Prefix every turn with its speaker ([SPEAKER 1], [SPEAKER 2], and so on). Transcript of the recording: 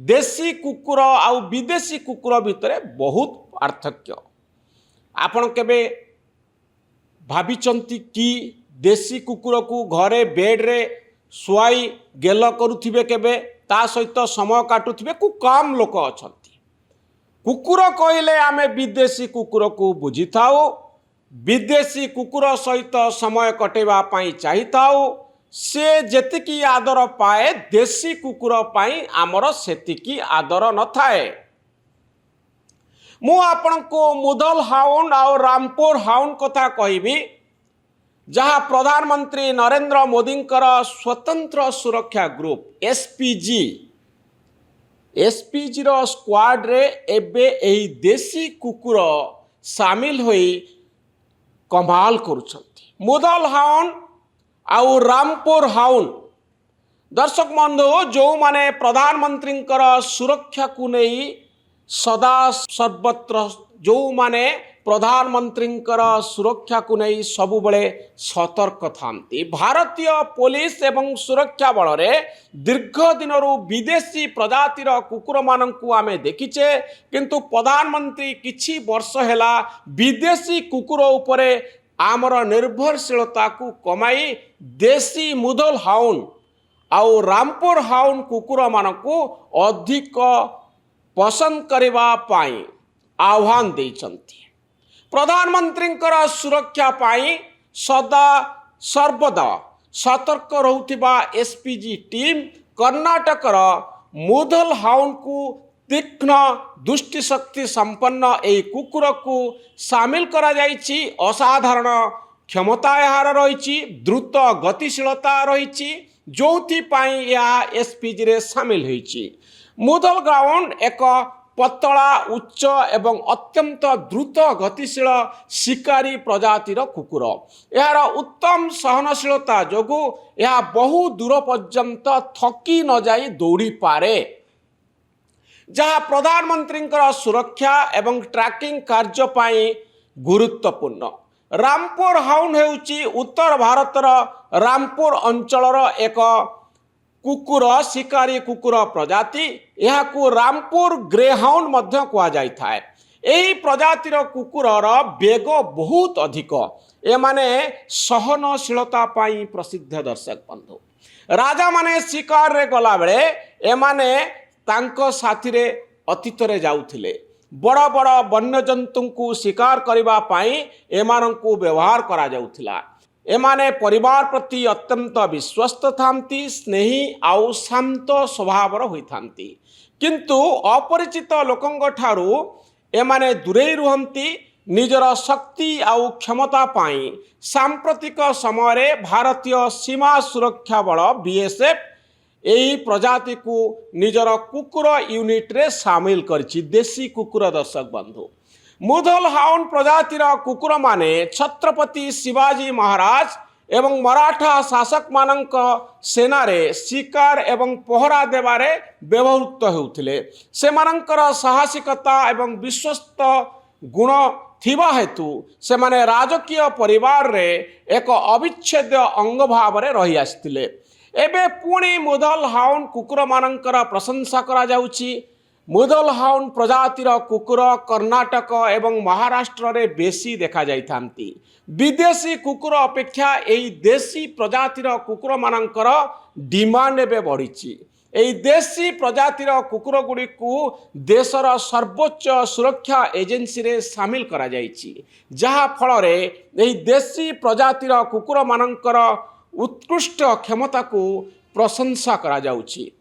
[SPEAKER 1] देशी कुकुर आउ विदेशी कुकुर भितर बहुत पार्थक्य। आपण केबे भाविचंती कि देशी कुकुर को घरे बेड रे शुआई गेल करुथिबे केबे ता सहित समय काटुथिबे को कम लोक अछंती। कुकुर कहले आमे विदेशी कुकुर को बुझी थाओ, विदेशी कुकुर सहित समय कटेवा पाई चाही थाओ। से जेतिकी आदर पाए देशी कुकुर पाई आमर सेतिकी आदर न थाए। मु आपण को मुधल हाउंड और रामपुर हाउंड कथा कहबी, जहाँ प्रधानमंत्री नरेंद्र मोदी स्वतंत्र सुरक्षा ग्रुप एसपीजी रो स्क्वाड रे एबे एही देशी कुकुर सामिल होई कमाल करुछंती। मुधल हाउंड आउ रामपुर हाउंड दर्शक बंधु जो माने प्रधानमंत्री सुरक्षा को नहीं सदा सर्वत्र जो माने प्रधानमंत्री सुरक्षा को नहीं सबु बड़े सतर्क थांती। भारतीय पुलिस एवं सुरक्षा बल रे दीर्घ दिन विदेशी प्रजातिर कुकुर मानकु आमे देखिचे, किंतु प्रधानमंत्री किछि वर्ष हेला विदेशी कुकुर उपरे आमर निर्भरशीलता को कमाई देशी मुधल हाउंड आउ रामपुर हाउंड कुकुर मानकु अधिक पसंद करबा पाई आह्वान देइछंती। प्रधानमंत्री सुरक्षा पाई सदा सर्वदा सतर्क रहुथिबा एसपीजी टीम कर्नाटक मुधल हाउंड को तीक्ष्ण दुष्टि शक्ति संपन्न ए कुकुर को सामिल करा जाइछि। असाधारण क्षमता यार रही, द्रुत गतिशीलता रही, जोथि पाई यह एसपीजी रे सामिल होइछि। मुधल ग्राउंड एक पतला उच्च एवं अत्यंत द्रुत गतिशील शिकारी प्रजातिर कुकुर। यार उत्तम सहनशीलता जोगु यह बहु दूर पर्यंत थकी न जाई दौड़ी पारे, जहाँ प्रधानमंत्री सुरक्षा एवं ट्रैकिंग कार्य पाई गुरुत्वपूर्ण। रामपुर हाउंड हेउची उत्तर भारतर रामपुर अंचलर एक कुकुर शिकारी कुकुर प्रजाति। यह को रामपुर ग्रे हाउंड मध्य कहा जाय थाए। एही प्रजातिर कुकुरर बेग बहुत अधिक, एमाने सहनशीलता पाई प्रसिद्ध। दर्शक बंधु राजा माने शिकार रे गला बेले एमाने तांको साथी रे अतीत रे जाउथिले। बड़ बड़ वन्य जंतु को शिकार करिबा पाई एमानंकु व्यवहार करा जाउथिला। एमाने परिवार प्रति अत्यंत विश्वस्त थांती, स्नेही आउ शांत स्वभावर होई थांती, किंतु अपरिचित लोकंग ठारू एमाने दूरे रुहंती। निजर शक्ति आउ क्षमता पाई सांप्रतिक समय रे भारतीय सीमा सुरक्षा बल बीएसएफ एही प्रजाति को निजर कुकुर यूनिट रे शामिल करछि। देशी कुकुर दर्शक बंधु मुधल हाउंड प्रजातिर कुकुर माने छत्रपति शिवाजी महाराज एवं मराठा शासक मानक सेना रे शिकार एवं पहरा देवारे व्यवहृत होउथिले। सेमानंकर साहसिकता एवं विश्वस्त गुण थिबा हेतु सेमाने राजकीय परिवार रे एक अविच्छेद्य अंग भाव रे रही आस्थिले। एबे पुणी मुधल हाउंड कुकुर मानंकर प्रशंसा करा जाउछि। मुधल हाउंड प्रजातिर कुकुर कर्नाटक एवं महाराष्ट्र रे बेसी देखा जाइथांती। विदेशी कुकुर अपेक्षा एई देशी प्रजातिर कुकुर मानंकर डिमांड एबे बढ़िछि। एई देशी प्रजातिर कुकुर गुडी को देशर सर्वोच्च सुरक्षा एजेंसी रे शामिल करा जाइछि, जहा फल रे एई देशी प्रजातिर कुकुर मानंकर उत्कृष्ट क्षमता को प्रशंसा करा जाउछि।